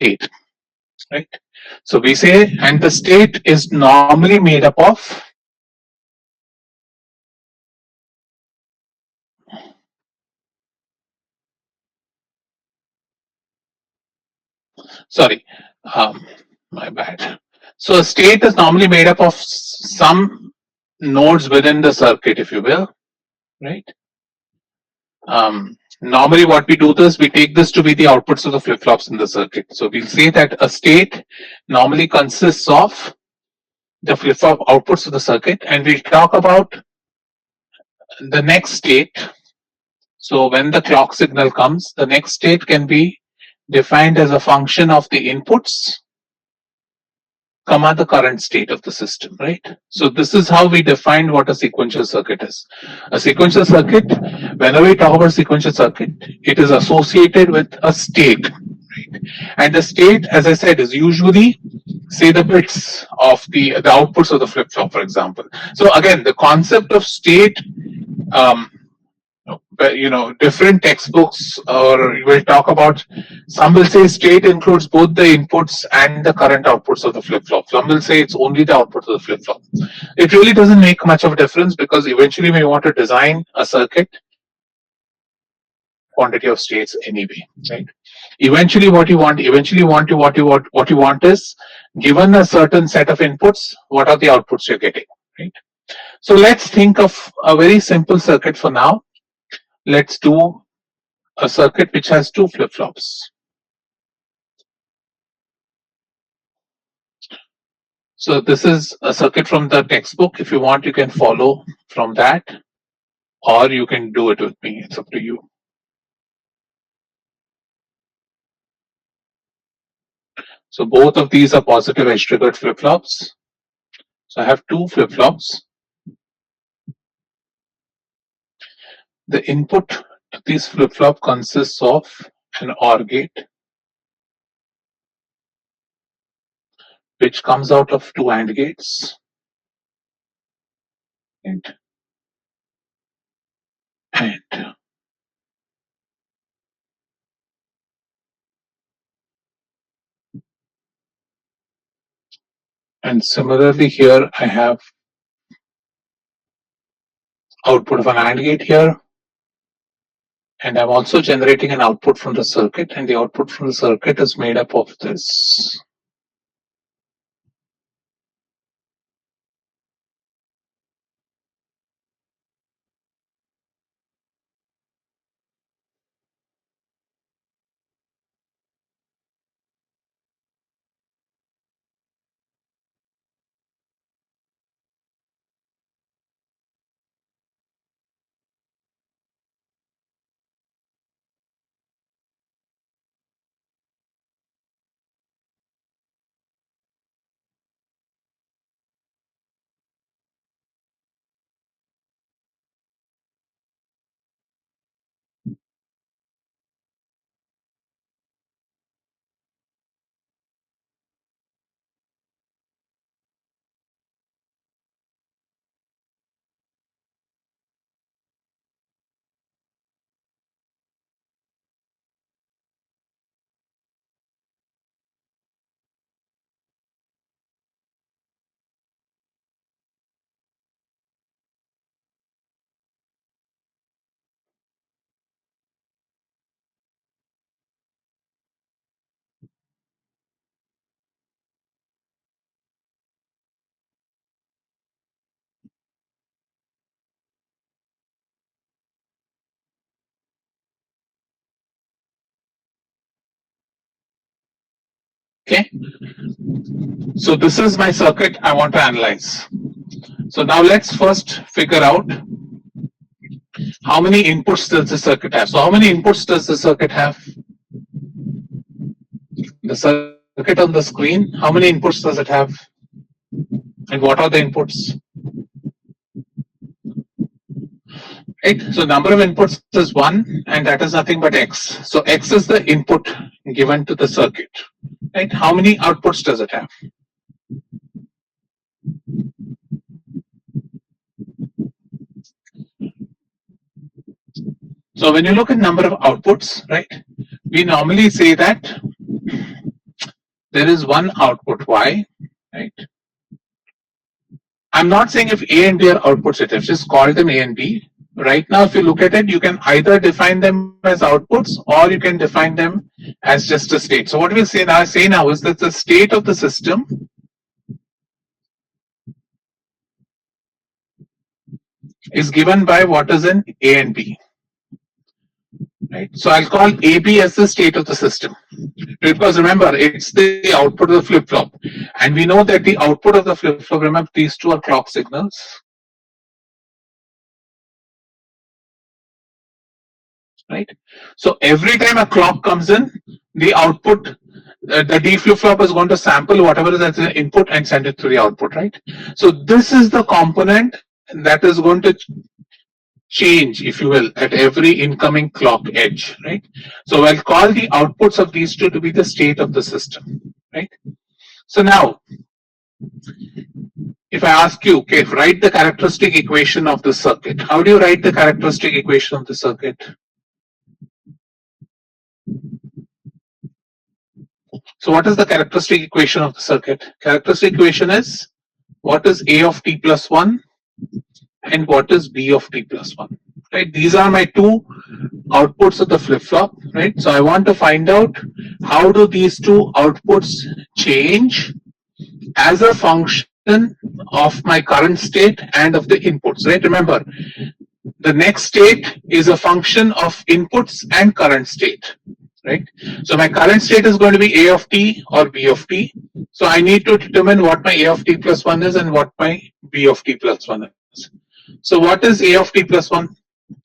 state, right? So we say, and the state is normally made up of, sorry, um, my bad. So a state is normally made up of some nodes within the circuit, if you will, right? Normally what we do is we take this to be the outputs of the flip-flops in the circuit. So we'll say that a state normally consists of the flip-flop outputs of the circuit, and we'll talk about the next state. So when the clock signal comes, the next state can be defined as a function of the inputs comma the current state of the system, right? So this is how we define what a sequential circuit is. A sequential circuit, whenever we talk about sequential circuit, it is associated with a state, right? And the state, as I said, is usually, say, the bits of the outputs of the flip-flop, for example. So again, the concept of state, um, different textbooks, or we'll talk about, some will say state includes both the inputs and the current outputs of the flip-flop. Some will say it's only the outputs of the flip-flop. It really doesn't make much of a difference, because eventually we want to design a circuit quantity of states anyway, right? Eventually what you want is, given a certain set of inputs, what are the outputs you're getting, right? So let's think of a very simple circuit for now. Let's do a circuit which has two flip-flops. So this is a circuit from the textbook. If you want, you can follow from that, or you can do it with me. It's up to you. So both of these are positive edge triggered flip-flops. So I have two flip-flops. The input to this flip-flop consists of an OR gate, which comes out of two AND gates, and similarly here I have output of an AND gate here, and I'm also generating an output from the circuit, and the output from the circuit is made up of this. Okay, so this is my circuit I want to analyze. So now let's first figure out how many inputs does the circuit have. So how many inputs does the circuit have? The circuit on the screen, how many inputs does it have? And what are the inputs? Right, so number of inputs is 1, and that is nothing but X. So X is the input given to the circuit. Right, how many outputs does it have? So when you look at number of outputs, right, we normally say that there is one output y, right? I'm not saying if A and B are outputs, I've just called them A and B. Right now, if you look at it, you can either define them as outputs or you can define them as just a state. So what we'll say now is that the state of the system is given by what is in A and B. Right? So I'll call AB as the state of the system. Because remember, it's the output of the flip-flop. And we know that the output of the flip-flop, remember, these two are clock signals. Right? So every time a clock comes in, the output, the D flip-flop is going to sample whatever is as an input and send it to the output, right? So this is the component that is going to change, if you will, at every incoming clock edge, right? So I'll call the outputs of these two to be the state of the system, right? So now, if I ask you, okay, write the characteristic equation of the circuit. How do you write the characteristic equation of the circuit? So what is the characteristic equation of the circuit? Characteristic equation is what is A of t plus 1 and what is B of t plus 1. Right? These are my two outputs of the flip-flop. Right? So I want to find out how do these two outputs change as a function of my current state and of the inputs. Right? Remember, the next state is a function of inputs and current state. Right? So my current state is going to be A of t or B of t. So I need to determine what my A of t plus 1 is and what my B of t plus 1 is. So what is A of t plus 1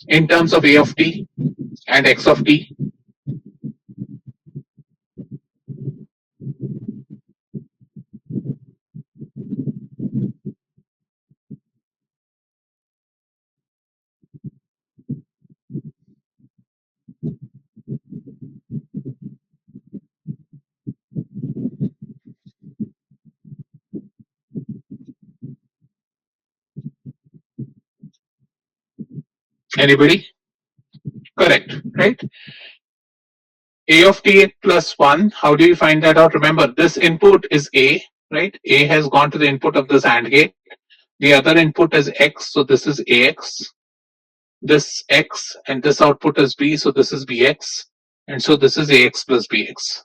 in terms of A of t and X of t? Anybody? Correct, right? A of t plus 1, how do you find that out? Remember, this input is A, right? A has gone to the input of this AND gate. The other input is X, so this is AX. This X and this output is B, so this is BX. And so this is AX plus BX,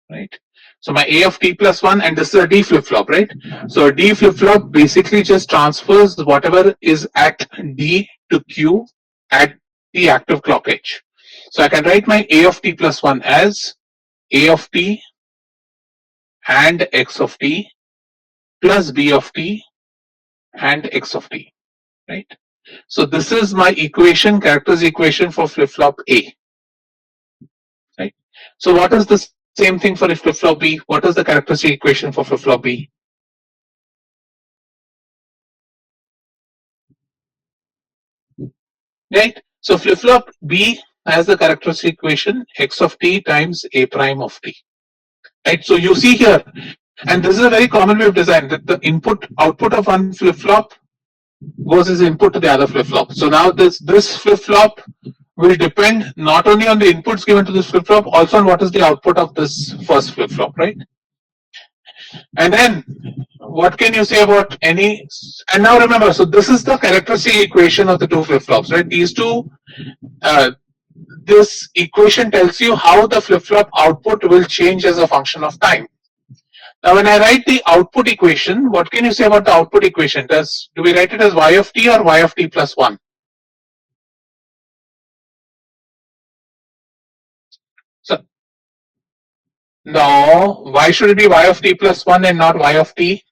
right? So my A of t plus 1, and this is a D flip-flop, right? So a D flip-flop basically just transfers whatever is at D to Q at the active clock edge. So I can write my A of t plus 1 as A of t and X of t plus B of t and X of t, right? So this is my equation, characteristic equation for flip-flop A, right? So what is the same thing for flip-flop B? What is the characteristic equation for flip-flop B? Right? So flip-flop B has the characteristic equation X of t times A prime of t. Right? So you see here, and this is a very common way of design, that the input output of one flip-flop goes as input to the other flip-flop. So now this flip-flop will depend not only on the inputs given to this flip-flop, also on what is the output of this first flip-flop, right? And then what can you say about any, and now remember, so this is the characteristic equation of the two flip-flops, right? These two, this equation tells you how the flip-flop output will change as a function of time. Now when I write the output equation, what can you say about the output equation? Do we write it as y of t or y of t plus 1? So no, why should it be y of t plus 1 and not y of t?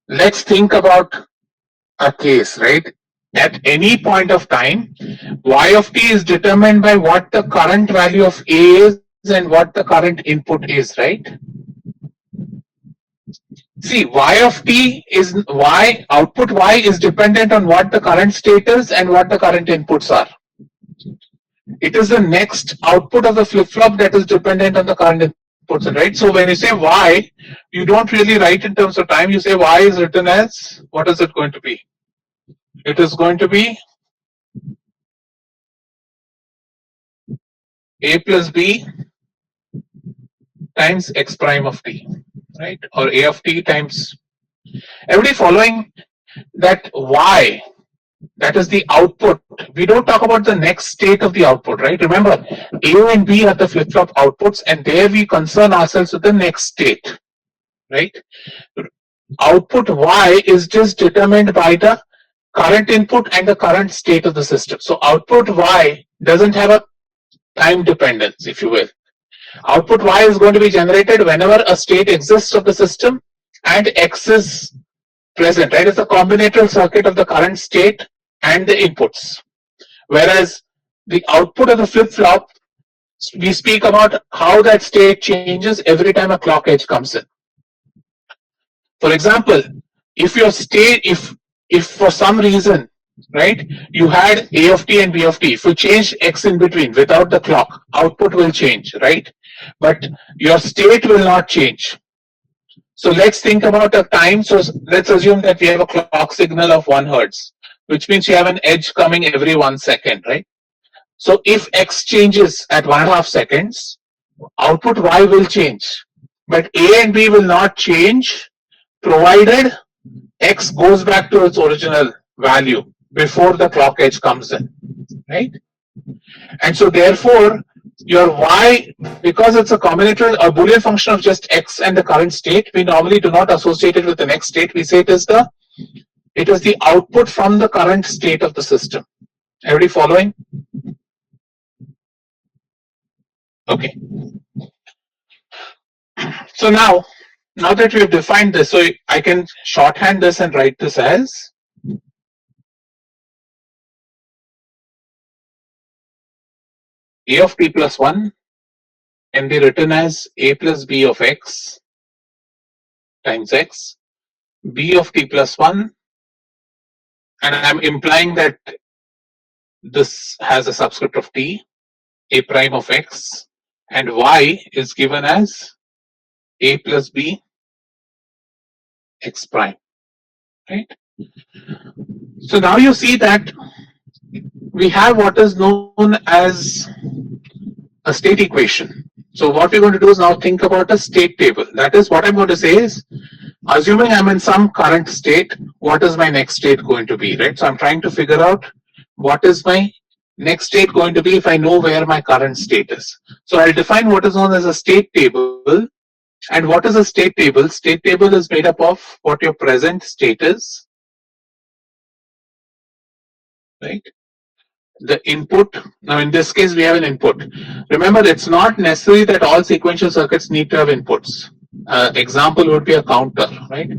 Let's think about a case, right? At any point of time, y of t is determined by what the current value of A is and what the current input is, right? See, y of t is y, output y is dependent on what the current state is and what the current inputs are. It is the next output of the flip-flop that is dependent on the current inputs, right? So when you say y, you don't really write in terms of time, you say y is written as, what is it going to be? It is going to be A plus B times X prime of T, right? Or A of T times, everybody following that Y, that is the output. We don't talk about the next state of the output, right? Remember, A and B are the flip-flop outputs, and there we concern ourselves with the next state, right? Output Y is just determined by the current input and the current state of the system. So output Y doesn't have a time dependence, if you will. Output Y is going to be generated whenever a state exists of the system and X is present, right? It's a combinatorial circuit of the current state and the inputs. Whereas the output of the flip-flop, we speak about how that state changes every time a clock edge comes in. For example, if your state, if for some reason, right, you had A of T and B of T, if you change X in between without the clock, output will change, right? But your state will not change. So let's think about a time. So let's assume that we have a clock signal of 1 hertz, which means you have an edge coming every 1 second, right? So if X changes at 1.5 seconds, output Y will change, but A and B will not change provided X goes back to its original value before the clock edge comes in, right? And so therefore, your Y, because it's a combinatorial, a Boolean function of just X and the current state, we normally do not associate it with the next state. We say it is the output from the current state of the system. Everybody following? Okay. So now that we have defined this, so I can shorthand this and write this as A of T plus 1 can be written as A plus B of X times X, B of T plus 1, and I'm implying that this has a subscript of T, A prime of X, and Y is given as A plus B X prime, right? So now you see that we have what is known as a state equation. So what we're going to do is now think about a state table. That is, what I'm going to say is, assuming I'm in some current state, what is my next state going to be, right? So I'm trying to figure out what is my next state going to be if I know where my current state is. So I'll define what is known as a state table. And what is a state table? State table is made up of what your present state is, right? The input. Now in this case we have an input. Remember, it's not necessary that all sequential circuits need to have inputs. Example would be a counter, right?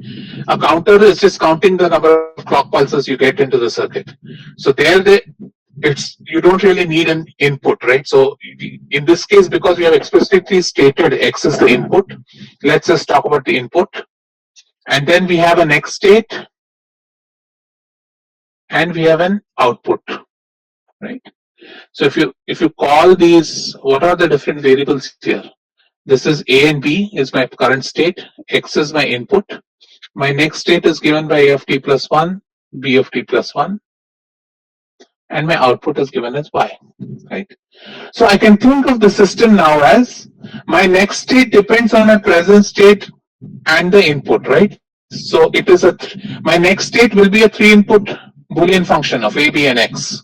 A counter is just counting the number of clock pulses you get into the circuit. So you don't really need an input, right? So in this case, because we have explicitly stated X is the input, let's just talk about the input. And then we have a next state and we have an output, right? So if you call these, what are the different variables here? This is A and B is my current state, X is my input. My next state is given by A of T plus 1, B of T plus 1, and my output is given as Y, right? So I can think of the system now as my next state depends on my present state and the input, right? So it is my next state will be a 3-input Boolean function of A, B, and X.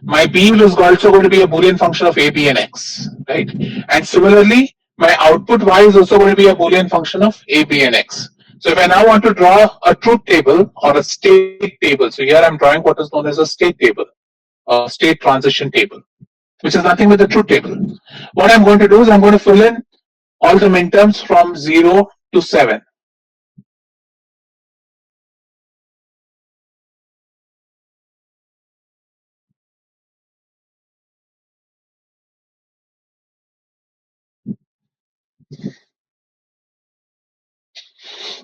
My B is also going to be a Boolean function of A, B, and X, right? And similarly, my output Y is also going to be a Boolean function of A, B, and X. So if I now want to draw a truth table or a state table, so here I'm drawing what is known as a state table, a state transition table, which is nothing but the truth table. What I'm going to do is I'm going to fill in all the minterms from 0 to 7.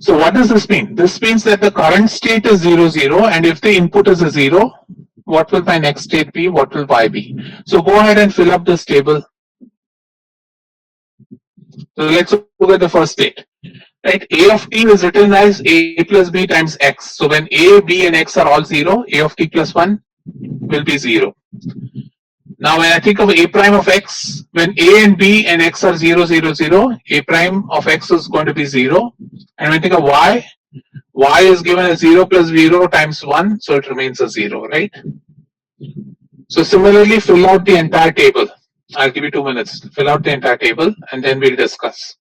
So what does this mean? This means that the current state is 0, 0, and if the input is a 0, what will my next state be? What will Y be? So go ahead and fill up this table. So let's look at the first state. Right, A of T is written as A plus B times X. So when A, B, and X are all 0, A of T plus 1 will be 0. Now when I think of A prime of X, when A and B and X are 0, 0, 0, A prime of X is going to be 0. And when you think of Y is given as 0 plus 0 times 1, so it remains a 0, right? So similarly, fill out the entire table. I'll give you 2 minutes. Fill out the entire table and then we'll discuss.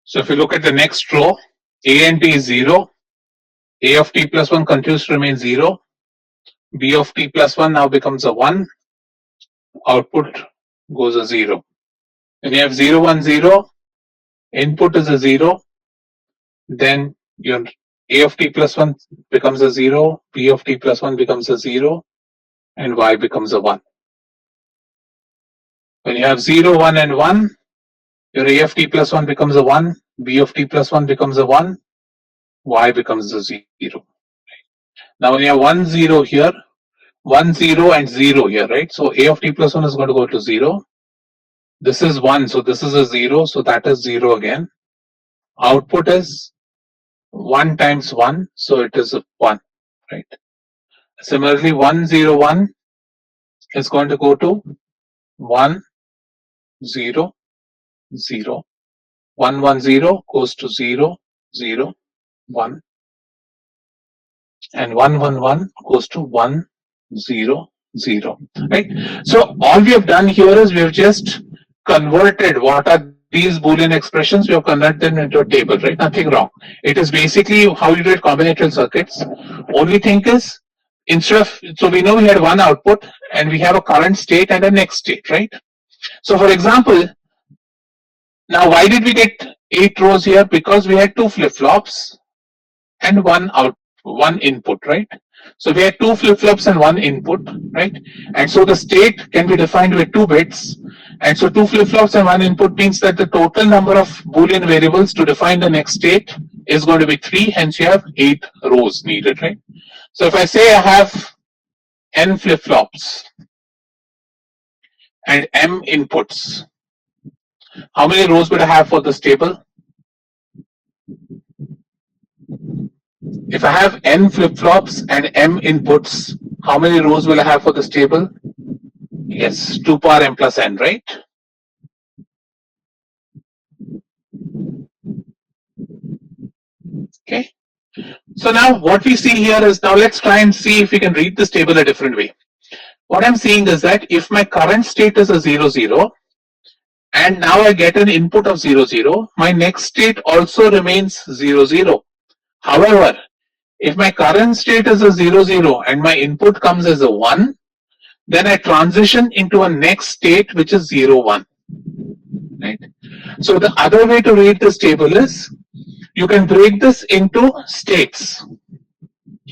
So if you look at the next row, A and B is 0. A of t plus 1 continues to remain 0. B of t plus 1 now becomes a 1. Output goes a 0. When you have 0, 1, 0, input is a 0. Then your A of t plus 1 becomes a 0. B of t plus 1 becomes a 0. And Y becomes a 1. When you have 0, 1, and 1, your A of t plus 1 becomes a 1. B of t plus 1 becomes a 1. Y becomes a 0. Now when you have 1, 0 here, 1, 0, and 0 here, right? So A of t plus 1 is going to go to 0. This is 1, so this is a 0, so that is 0 again. Output is 1 times 1, so it is a 1, right? Similarly, 1, 0, 1 is going to go to 1, 0, 0. 1, 1, 0 goes to 0, 0, 1. And 1, 1, 1 goes to 1, 0, 0, right? So all we have done here is we have just converted what are these Boolean expressions, we have converted them into a table, right? Nothing wrong. It is basically how you did combinatorial circuits. Only thing is, instead of, so we know we had one output and we have a current state and a next state, right? So for example, now why did we get 8 rows here? Because we had two flip-flops and one input, right? So we had two flip-flops and one input, right? And so the state can be defined with 2 bits. And so two flip-flops and one input means that the total number of Boolean variables to define the next state is going to be 3, hence you have 8 rows needed, right? So if I say I have n flip-flops and m inputs, how many rows would I have for this table? If I have n flip-flops and m inputs, how many rows will I have for this table? Yes, 2 power m plus n, right? Okay. So now what we see here is, now let's try and see if we can read this table a different way. What I'm seeing is that if my current state is a 0, 0, and now I get an input of 0, 0, my next state also remains 0, 0. However, if my current state is a 0, 0 and my input comes as a 1, then I transition into a next state which is 0, 1. Right? So the other way to read this table is, you can break this into states.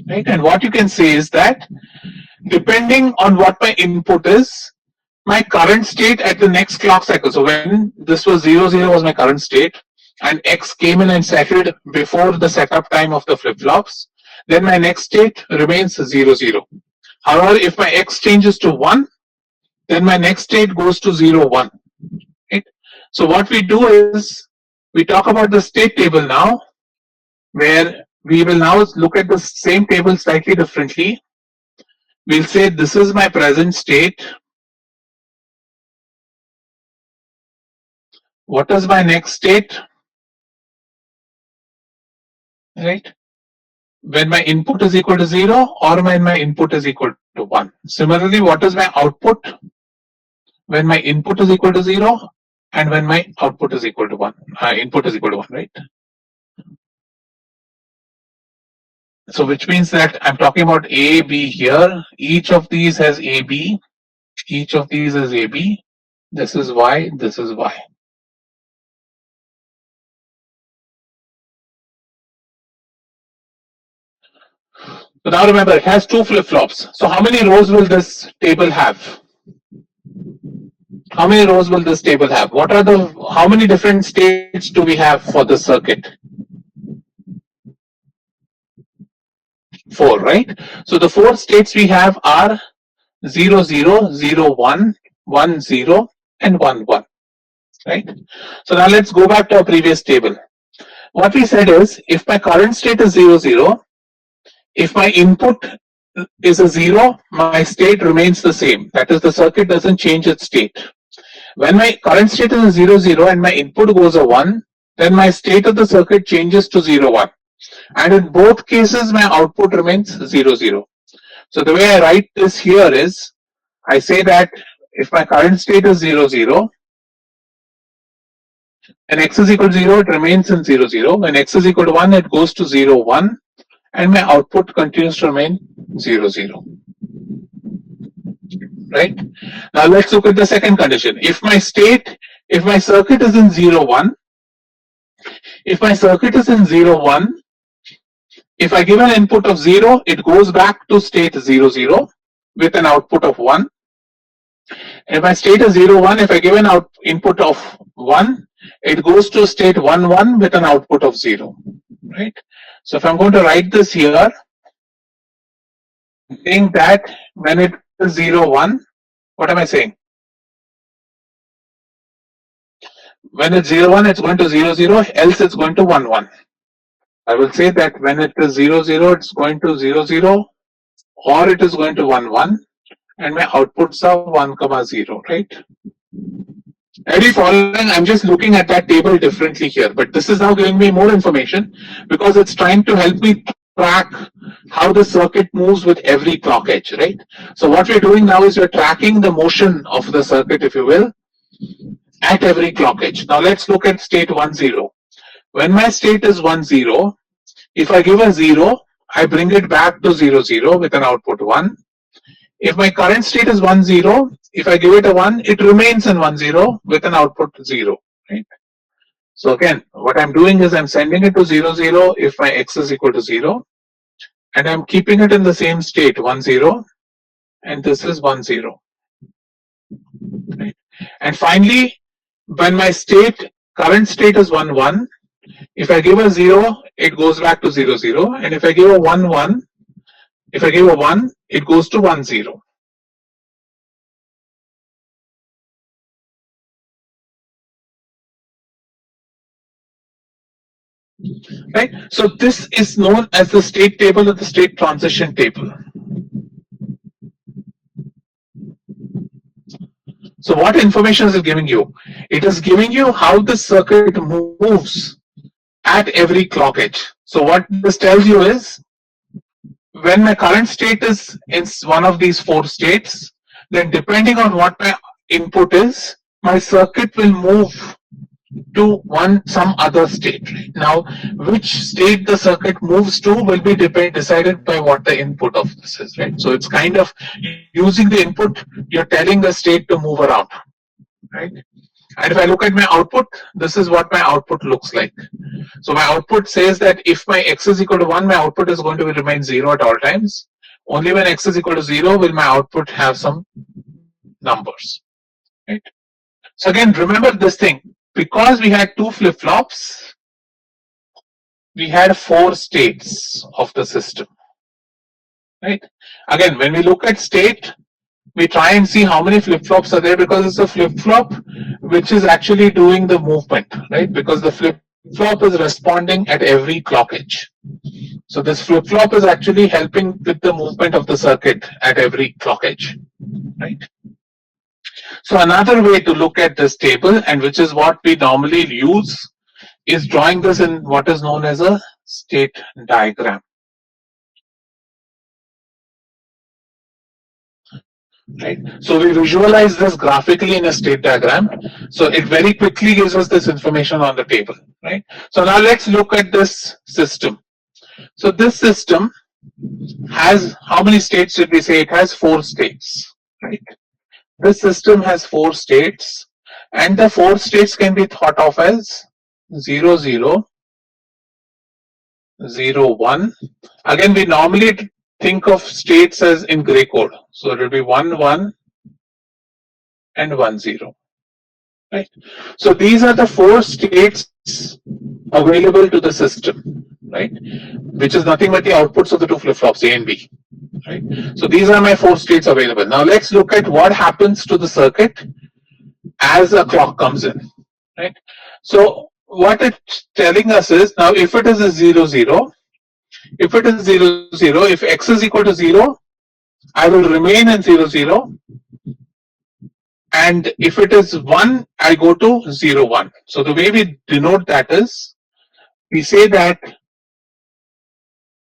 Right? And what you can say is that depending on what my input is, my current state at the next clock cycle. So when this was 0, 0 was my current state, and X came in and settled before the setup time of the flip-flops, then my next state remains 0, 0. However, if my X changes to 1, then my next state goes to 0, 1. Right? So what we do is, we talk about the state table now, where we will now look at the same table slightly differently. We'll say this is my present state. What is my next state? Right? When my input is equal to 0 or when my input is equal to 1. Similarly, what is my output? When my input is equal to 0 and when my output is equal to 1. Input is equal to 1, right? So which means that I'm talking about A, B here. Each of these has A, B. Each of these is A, B. This is Y, this is Y. So now remember, it has two flip-flops. So how many rows will this table have? How many rows will this table have? What are the, how many different states do we have for the circuit? 4, right? So the 4 states we have are 0, 0, 0, 1, 1, 0, and 1, 1, right? So now let's go back to our previous table. What we said is, if my current state is 0, 0, if my input is a 0, my state remains the same. That is, the circuit doesn't change its state. When my current state is a 0, 0 and my input goes a 1, then my state of the circuit changes to 0, 1. And in both cases, my output remains 0, 0. So the way I write this here is, I say that if my current state is 0, 0, and x is equal to 0, it remains in 0, 0. When x is equal to 1, it goes to 0, 1, and my output continues to remain 0, 0. Right? Now let's look at the second condition. If my circuit is in 0, 1, if my circuit is in 0, 1, if I give an input of 0, it goes back to state 0, 0 with an output of 1. If my state is 0, 1, if I give an input of 1, it goes to state 1, 1 with an output of 0. Right? So if I'm going to write this here, I'm saying that when it is 0, 1, what am I saying? When it's 0, 1, it's going to 0, 0, else it's going to 1, 1. I will say that when it is 0, 0, it's going to 0, 0, or it is going to 1, 1, and my outputs are 1, 0, right? Are you following? I'm just looking at that table differently here, but this is now giving me more information because it's trying to help me track how the circuit moves with every clock edge, right? So what we're doing now is we're tracking the motion of the circuit, if you will, at every clock edge. Now let's look at state 1, 0. When my state is 1, 0, if I give a 0, I bring it back to 0, 0 with an output 1. If my current state is 1, 0, if I give it a 1, it remains in 1, 0 with an output 0. Right? So again, what I'm doing is I'm sending it to 0, 0 if my x is equal to 0, and I'm keeping it in the same state 1, 0, and this is 1, 0. Right? And finally, when my current state is 1, 1, if I give a 0, it goes back to 0, 0, and if I give a 1, 1, if I give a 1, it goes to 1, 0. Right? So this is known as the state table or the state transition table. So what information is it giving you? It is giving you how the circuit moves at every clock edge. So what this tells you is, when my current state is in one of these 4 states, then depending on what my input is, my circuit will move to some other state. Now, which state the circuit moves to will be decided by what the input of this is, right? So it's kind of using the input, you're telling the state to move around, right? And if I look at my output, this is what my output looks like. So my output says that if my x is equal to 1, my output is going to remain 0 at all times. Only when x is equal to 0 will my output have some numbers, right? So again, remember this thing. Because we had 2 flip-flops, we had 4 states of the system, right? Again, when we look at state, we try and see how many flip-flops are there, because it's a flip-flop which is actually doing the movement, right? Because the flip-flop is responding at every clock edge. So this flip-flop is actually helping with the movement of the circuit at every clock edge, right? So another way to look at this table, and which is what we normally use, is drawing this in what is known as a state diagram. Right? So we visualize this graphically in a state diagram. So it very quickly gives us this information on the table. Right? So now let's look at this system. So this system has, how many states did we say? It has 4 states. Right? This system has 4 states, and the 4 states can be thought of as 0, 0, 0, 1. Again, we normally think of states as in gray code. So it will be 1, 1 and 1, 0. Right. So these are the 4 states available to the system, right? Which is nothing but the outputs of the 2 flip-flops, A and B. Right. So these are my 4 states available. Now let's look at what happens to the circuit as a clock comes in. Right. So what it's telling us is, now if it is a 0, 0, if it is 0, 0, if x is equal to 0, I will remain in 0, 0. And if it is 1, I go to 0, 1. So the way we denote that is, we say that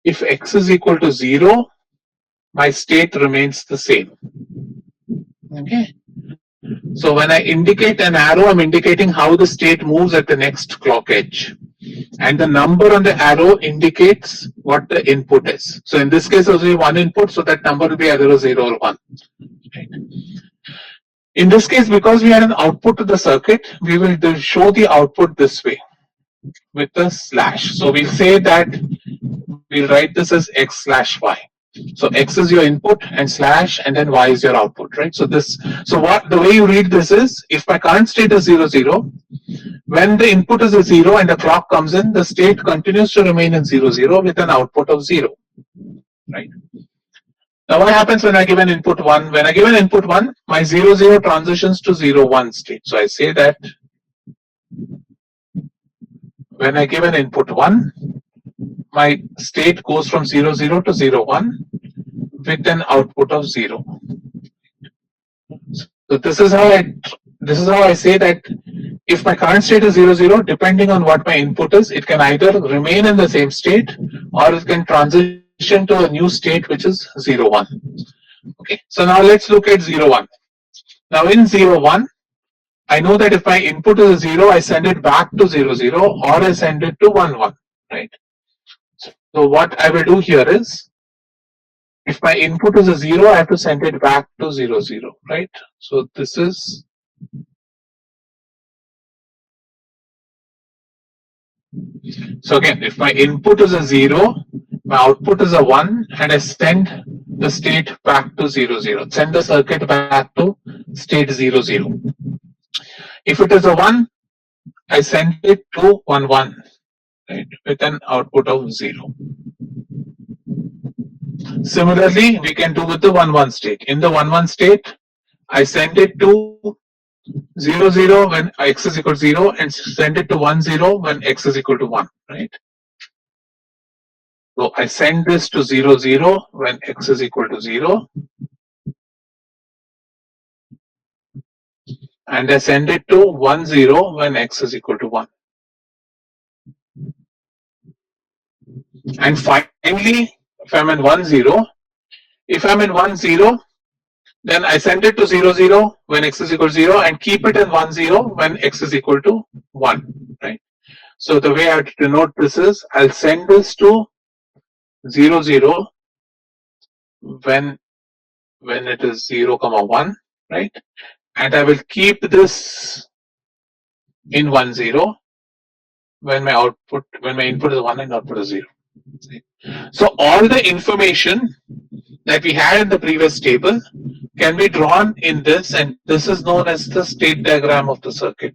if x is equal to 0, my state remains the same. Okay. So when I indicate an arrow, I'm indicating how the state moves at the next clock edge. And the number on the arrow indicates what the input is. So in this case, there's only one input, so that number will be either a 0 or 1. Right. In this case, because we had an output to the circuit, we will show the output this way with a slash. So we'll say that we'll write this as x slash y. So x is your input and slash, and then y is your output, right? So what the way you read this is, if my current state is 0, 0, when the input is a 0 and the clock comes in, the state continues to remain in 0, 0 with an output of 0, right? Now what happens when I give an input 1? When I give an input 1, my 0, 0 transitions to 0, 1 state. So I say that when I give an input 1, my state goes from 0, 0 to 0, 1 with an output of 0. So this is how I say that if my current state is 0, 0, depending on what my input is, it can either remain in the same state or it can transition to a new state which is 0, 1. Okay, so now let's look at 0, 1. Now in 0, 1, I know that if my input is a 0, I send it back to 0, 0, or I send it to 1, 1, right? So what I will do here is, if my input is a 0, I have to send it back to 0, 0, right? So this is, so again, if my input is a 0, my output is a 1, and I send the state back to 0, 0. Send the circuit back to state 0, 0. If it is a 1, I send it to 1, 1, right, with an output of 0. Similarly, we can do with the 1, 1 state. In the 1, 1 state, I send it to 0, 0 when x is equal to 0 and send it to 1, 0 when x is equal to 1, right? So I send this to 0, 0 when x is equal to 0, and I send it to 1, 0 when x is equal to 1. And finally, if I'm in 1, 0, if I'm in 1, 0, then I send it to 0, 0 when x is equal to 0 and keep it in 1, 0 when x is equal to 1, right? So the way I have to denote this is, I'll send this to 0, 0 when it is 0, 1, right? And I will keep this in 1, 0 when my input is 1 and output is 0. So all the information that we had in the previous table can be drawn in this, and this is known as the state diagram of the circuit.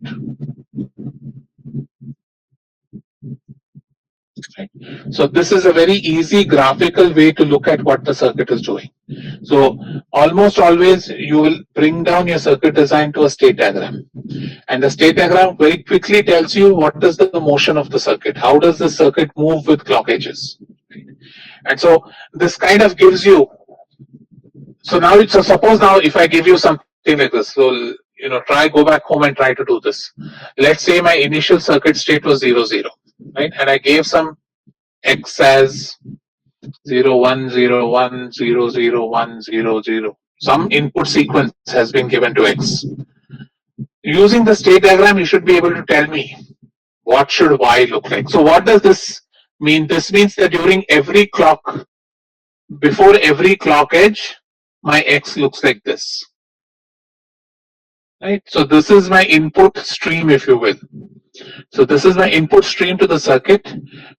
Right. So this is a very easy graphical way to look at what the circuit is doing. So almost always you will bring down your circuit design to a state diagram, and the state diagram very quickly tells you what is the motion of the circuit, how does the circuit move with clock edges. And so this kind of gives you, so suppose now if I give you something like this, so go back home and try to do this. Let's say my initial circuit state was 0, 0, right? And I gave some x as 0, 1, 0, 1, 0, 0, 1, 0, 0. Some input sequence has been given to x. Using the state diagram, you should be able to tell me what should y look like. So what does this mean? This means that during every clock, before every clock edge, my x looks like this. Right? So this is my input stream, if you will. So this is my input stream to the circuit.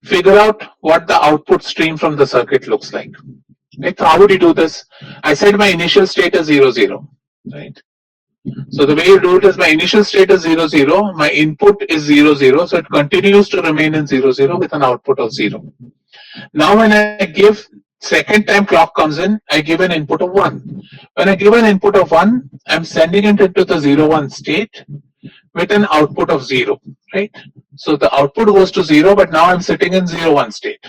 Figure out what the output stream from the circuit looks like. Right? So how would you do this? I said my initial state is 0, 0. Right? So the way you do it is my initial state is 0, 0. My input is 0, 0. So it continues to remain in 0, 0 with an output of 0. Now when I give second time clock comes in, I give an input of 1. When I give an input of 1, I'm sending it into the 0, 1 state with an output of 0. Right? So the output goes to 0, but now I'm sitting in 0, 1 state.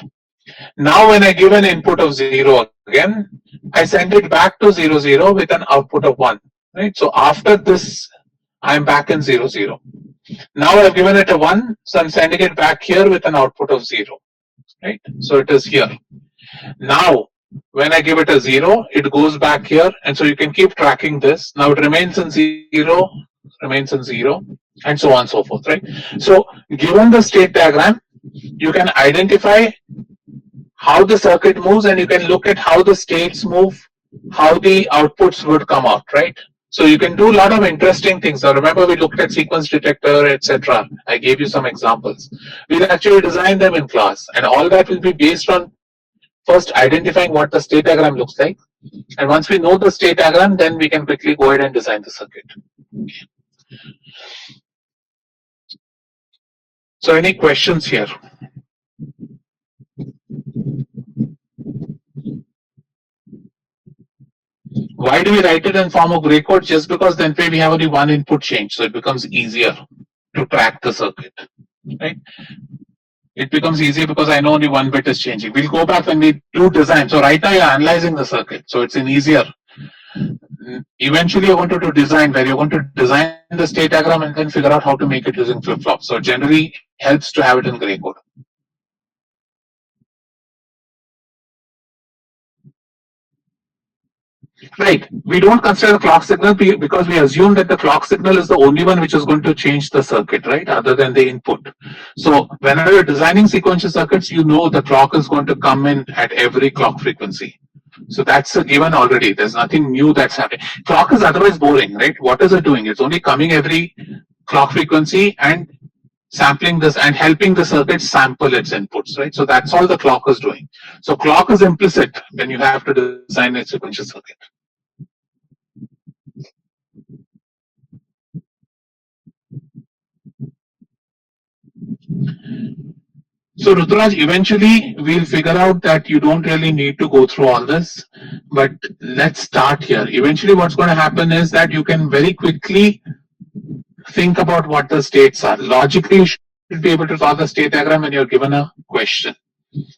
Now when I give an input of 0 again, I send it back to 0, 0 with an output of 1. Right? So after this, I'm back in 0, 0. Now I've given it a 1, so I'm sending it back here with an output of 0. Right? So it is here. Now, when I give it a 0, it goes back here, and so you can keep tracking this. Now it remains in 0, remains in 0, and so on and so forth, right? So, given the state diagram, you can identify how the circuit moves, and you can look at how the states move, how the outputs would come out, right? So you can do a lot of interesting things. Now remember, we looked at sequence detector, etc. I gave you some examples. We'll actually design them in class, and all that will be based on first identifying what the state diagram looks like. And once we know the state diagram, then we can quickly go ahead and design the circuit. So any questions here? Why do we write it in form of gray code? Just because then we have only one input change, so it becomes easier to track the circuit, right? It becomes easier because I know only one bit is changing. We'll go back when we do design. So right now you're analyzing the circuit, so it's an easier. Eventually you're going to do design where you're going to design the state diagram and then figure out how to make it using flip-flops. So it generally helps to have it in gray code. Right. We don't consider the clock signal because we assume that the clock signal is the only one which is going to change the circuit, right? Other than the input. So whenever you're designing sequential circuits, you know the clock is going to come in at every clock frequency. So that's a given already. There's nothing new that's happening. Clock is otherwise boring, right? What is it doing? It's only coming every clock frequency and sampling this and helping the circuit sample its inputs, right? So that's all the clock is doing. So clock is implicit when you have to design a sequential circuit. So Ruturaj, eventually we'll figure out that you don't really need to go through all this, but let's start here. Eventually what's going to happen is that you can very quickly think about what the states are. Logically, you should be able to solve the state diagram when you're given a question.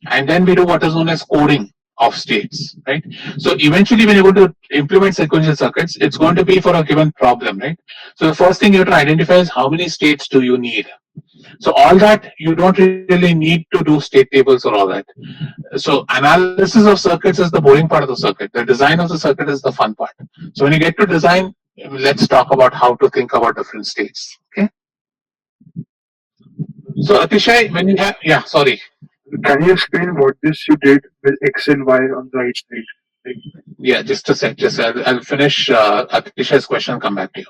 And then we do what is known as coding of states, right? So eventually when you're going to implement sequential circuits, it's going to be for a given problem, right? So the first thing you have to identify is how many states do you need? So all that, you don't really need to do state tables or all that. So analysis of circuits is the boring part of the circuit. The design of the circuit is the fun part. So when you get to design, let's talk about how to think about different states. Okay. So Atishay, when you have, yeah, sorry. Can you explain what this you did with X and Y on the right side? Yeah, just a sec. Just I'll finish Atishay's question and come back to you.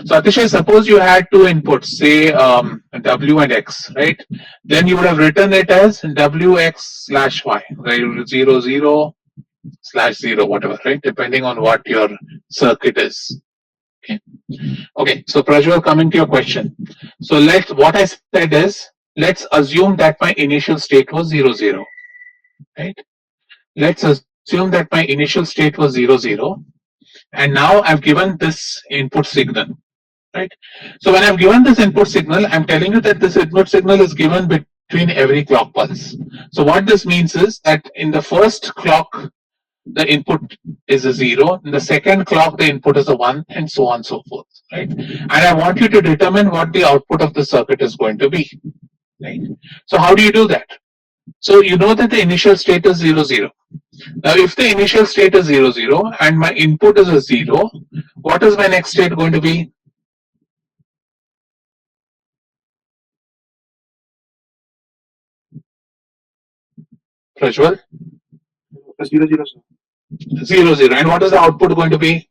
So Atishay, suppose you had two inputs, say W and X, right? Then you would have written it as WX/Y, right? 0, 0/0, whatever, right? Depending on what your circuit is. Okay. Okay. So Prajwal, coming to your question. So what I said is, let's assume that my initial state was 0, 0, right? Let's assume that my initial state was 0, 0. And now I've given this input signal, right? So when I've given this input signal, I'm telling you that this input signal is given between every clock pulse. So what this means is that in the first clock, the input is a 0. In the second clock, the input is a 1, and so on and so forth, right? And I want you to determine what the output of the circuit is going to be, right? So how do you do that? So you know that the initial state is 0, 0. Now, if the initial state is 0, 0 and my input is a 0, what is my next state going to be? Prajwal? 0, 0, 0, 0. And what is the output going to be?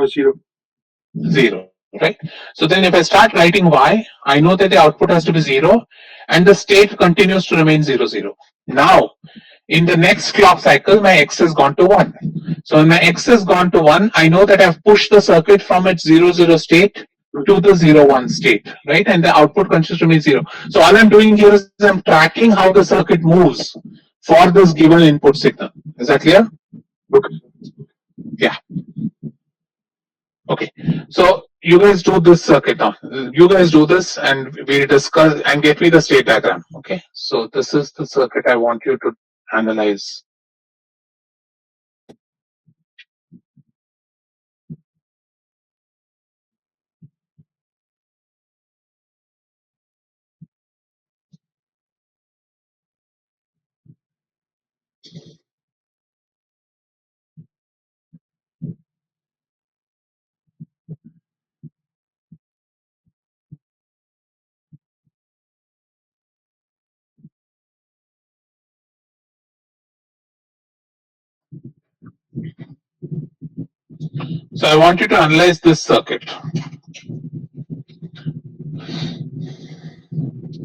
0. 0, right? So then if I start writing Y, I know that the output has to be 0 and the state continues to remain 0, 0. Now, In the next clock cycle, my X has gone to 1. So when my X has gone to 1, I know that I've pushed the circuit from its 0, 0 state to the 0, 1 state, right? And the output continues to be 0. So all I'm doing here is I'm tracking how the circuit moves for this given input signal. Is that clear? Okay. Yeah. Okay. So you guys do this circuit now. You guys do this and we discuss and get me the state diagram. Okay. So this is the circuit I want you to analyze. So I want you to analyze this circuit,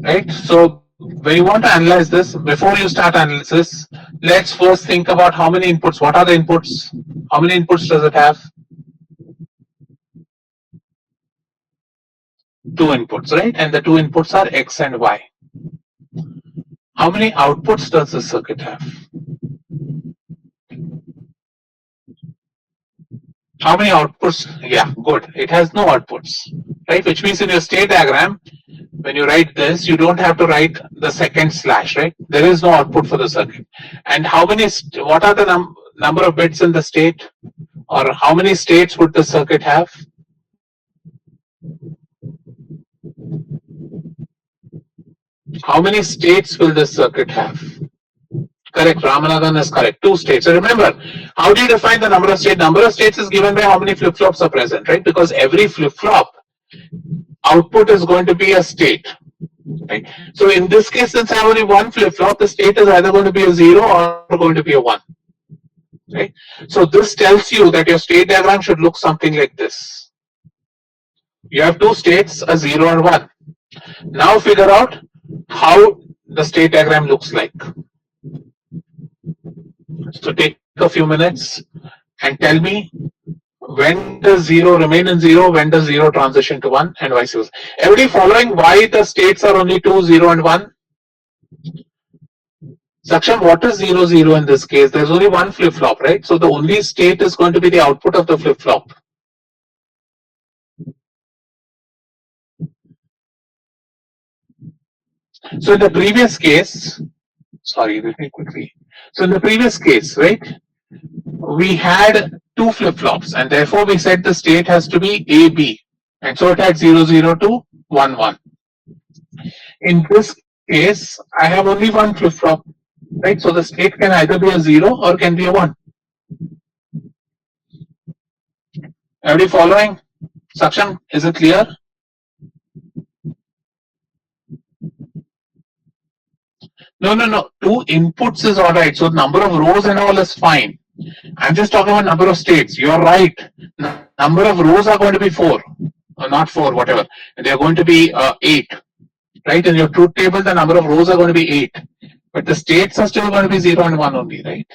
right? So when you want to analyze this, before you start analysis, let's first think about how many inputs. What are the inputs? How many inputs does it have? Two inputs, right? And the two inputs are X and Y. How many outputs does this circuit have? How many outputs? Yeah, good. It has no outputs, right? Which means in your state diagram, when you write this, you don't have to write the second slash, right? There is no output for the circuit. And how many? What are the number of bits in the state, or how many states would the circuit have? How many states will this circuit have? Correct. Ramanathan is correct. Two states. So remember, how do you define the number of states? Number of states is given by how many flip flops are present, right? Because every flip flop output is going to be a state. Right. So in this case, since I have only one flip flop, the state is either going to be a 0 or going to be a 1. Right. So this tells you that your state diagram should look something like this. You have two states, a 0 and 1. Now figure out how the state diagram looks like. So take a few minutes and tell me, when does 0 remain in 0, when does 0 transition to 1, and vice versa. Everybody following why the states are only 2, 0 and 1? Saksham, what is 0, 0 in this case? There's only one flip flop, right? So the only state is going to be the output of the flip flop. So in the previous case, sorry, let me quickly. So in the previous case, right, we had two flip flops, and therefore we said the state has to be A, B. And so it had 0, 0 to 1, 1. In this case, I have only one flip flop, right? So the state can either be a 0 or can be a 1. Everybody following? Saksham, is it clear? No, no, no. Two inputs is all right. So number of rows and all is fine. I'm just talking about number of states. You're right. Number of rows are going to be 4, or not 4, whatever. They're going to be 8, right? In your truth table, the number of rows are going to be 8, but the states are still going to be 0 and 1 only, right?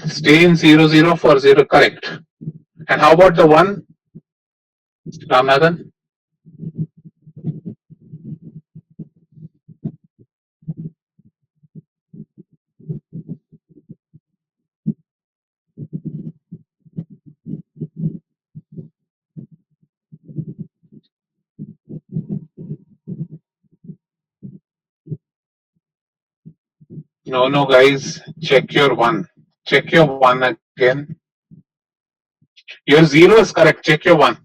Stay in 0, 0 for 0, correct. And how about the 1, Ramanathan? No, no, guys, check your 1. Check your 1 again. Your 0 is correct. Check your 1.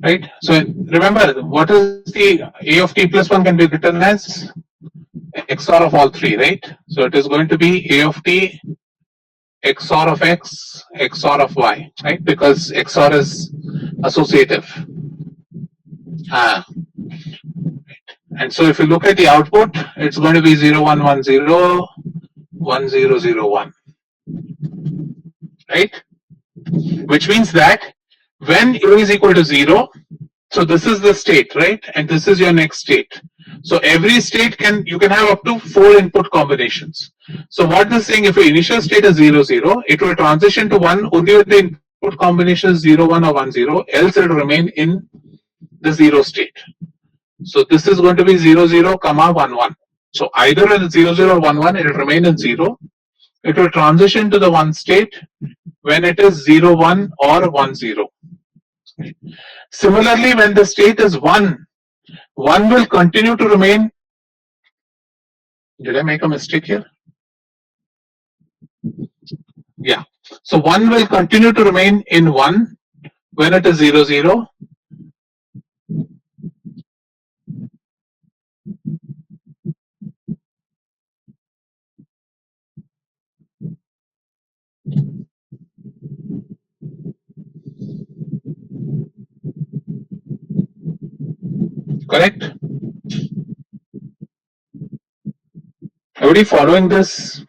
right? So remember, what is the a of t plus 1 can be written as XOR of all three, right? So it is going to be a of t XOR of x XOR of y, right? Because XOR is associative. Ah, and so if you look at the output, it's going to be 0 1 1 0 1 0 0 1, right? Which means that when a is equal to 0, so this is the state, right? And this is your next state. So every state you can have up to 4 input combinations. So what this is saying, if your initial state is 0 0, it will transition to 1 only when the input combination is 0 1 or 1 0, else it will remain in the 0 state. So this is going to be 0 0 comma 1 1. So either in 0 0 or 1 1, it will remain in 0. It will transition to the 1 state when it is 0 1 or 1 0. Similarly, when the state is 1, 1 will continue to remain. Did I make a mistake here? Yeah. So 1 will continue to remain in 1 when it is 0 0. Correct? Everybody following this?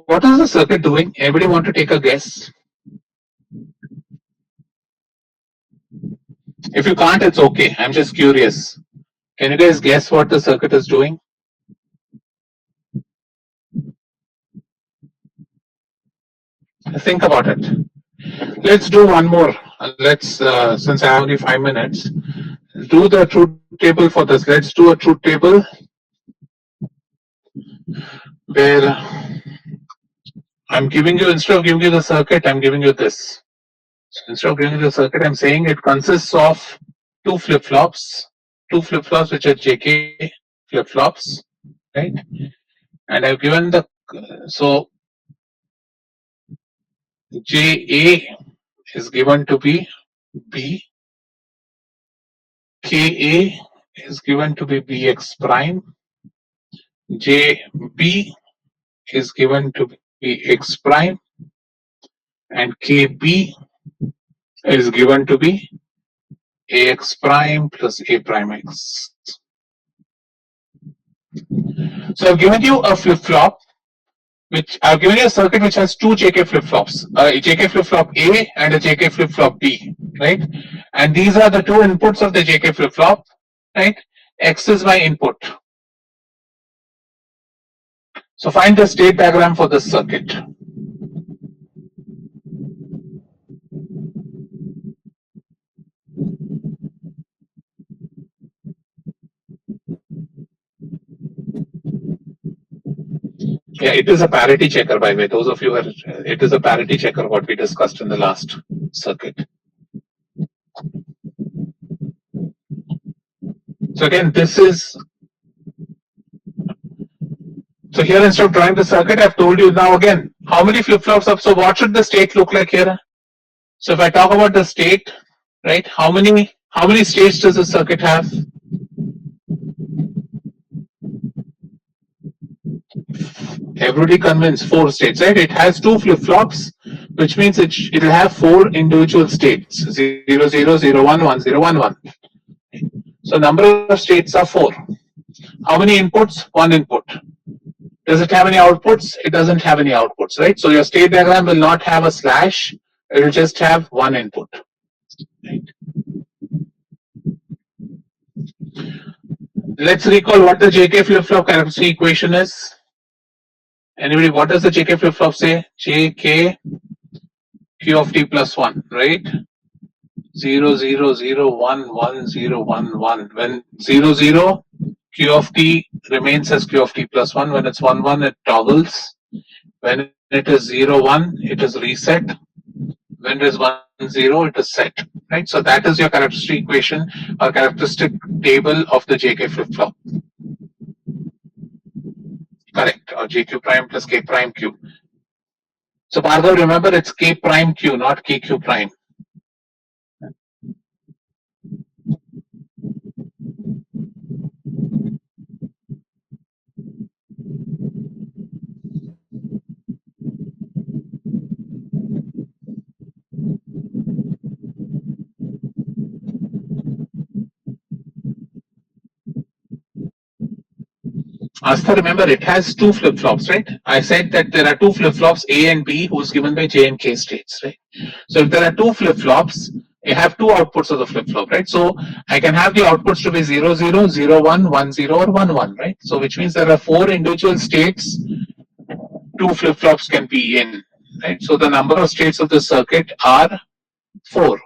What is the circuit doing? Everybody want to take a guess? If you can't, it's okay. I'm just curious. Can you guys guess what the circuit is doing? Think about it. Let's do one more. Let's, since I have only 5 minutes, do the truth table for this. Let's do a truth table where I'm giving you, instead of giving you the circuit, I'm giving you this. So instead of giving you the circuit, I'm saying it consists of two flip-flops which are JK flip-flops, right? And I've given the, so JA is given to be B, KA is given to be BX prime, JB is given to be X prime, and KB is given to be AX prime plus A prime X. So I've given you a flip-flop which I've given you a circuit which has two JK flip-flops, a JK flip-flop A and a JK flip-flop B, right? And these are the two inputs of the JK flip-flop, right? X is my input. So find the state diagram for this circuit. Yeah, it is a parity checker, by the way. Those of you who are, it is a parity checker what we discussed in the last circuit. So again, this is, so here instead of drawing the circuit, I've told you now again, how many flip-flops up? So what should the state look like here? So if I talk about the state, right, how many states does the circuit have? Everybody convinced 4 states, right? It has 2 flip-flops, which means it'll have 4 individual states, 0 0 0 1 1 0 1 1. So number of states are 4. How many inputs? 1 input. Does it have any outputs? It doesn't have any outputs, right? So your state diagram will not have a slash, it will just have 1 input. Right? Let's recall what the JK flip-flop characteristic equation is. Anybody, what does the JK flip-flop say? JK Q of t plus 1, right? 0 0 0 1 1 0 1 1. When 0 0, Q of t remains as Q of t plus 1. When it's 1, 1, it toggles. When it is 0, 1, it is reset. When it is 1, 0, it is set. Right? So that is your characteristic equation or characteristic table of the JK flip-flop. Correct. Or JQ prime plus K prime Q. So Bhargav, remember it's K prime Q, not KQ prime. Astha, remember it has two flip-flops, right? I said that there are two flip-flops, A and B, who's given by J and K states, right? So if there are two flip-flops, you have two outputs of the flip-flop, right? So I can have the outputs to be 0, 0, 0, 1, 1, 0, or 1, 1, right? So which means there are four individual states two flip-flops can be in, right? So the number of states of the circuit are 4.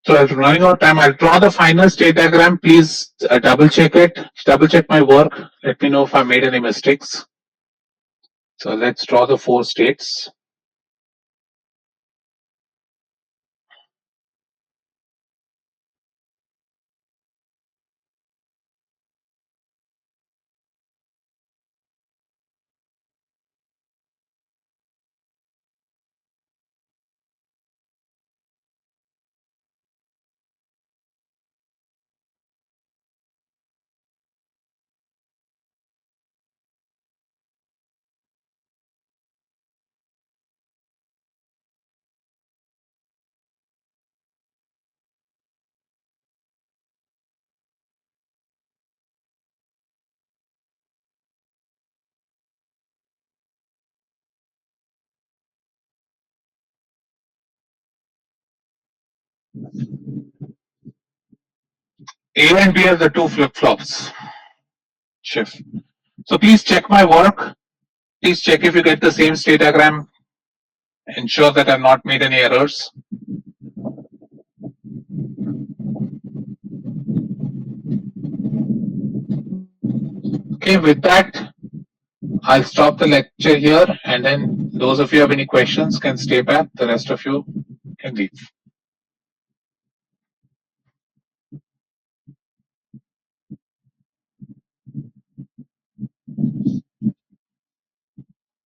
So as running out of time, I'll draw the final state diagram. Please double check it. Double check my work. Let me know if I made any mistakes. So let's draw the 4 states. A and B are the two flip-flops. Shift. So please check my work. Please check if you get the same state diagram. Ensure that I've not made any errors. Okay, with that, I'll stop the lecture here, and then those of you who have any questions can stay back. The rest of you can leave.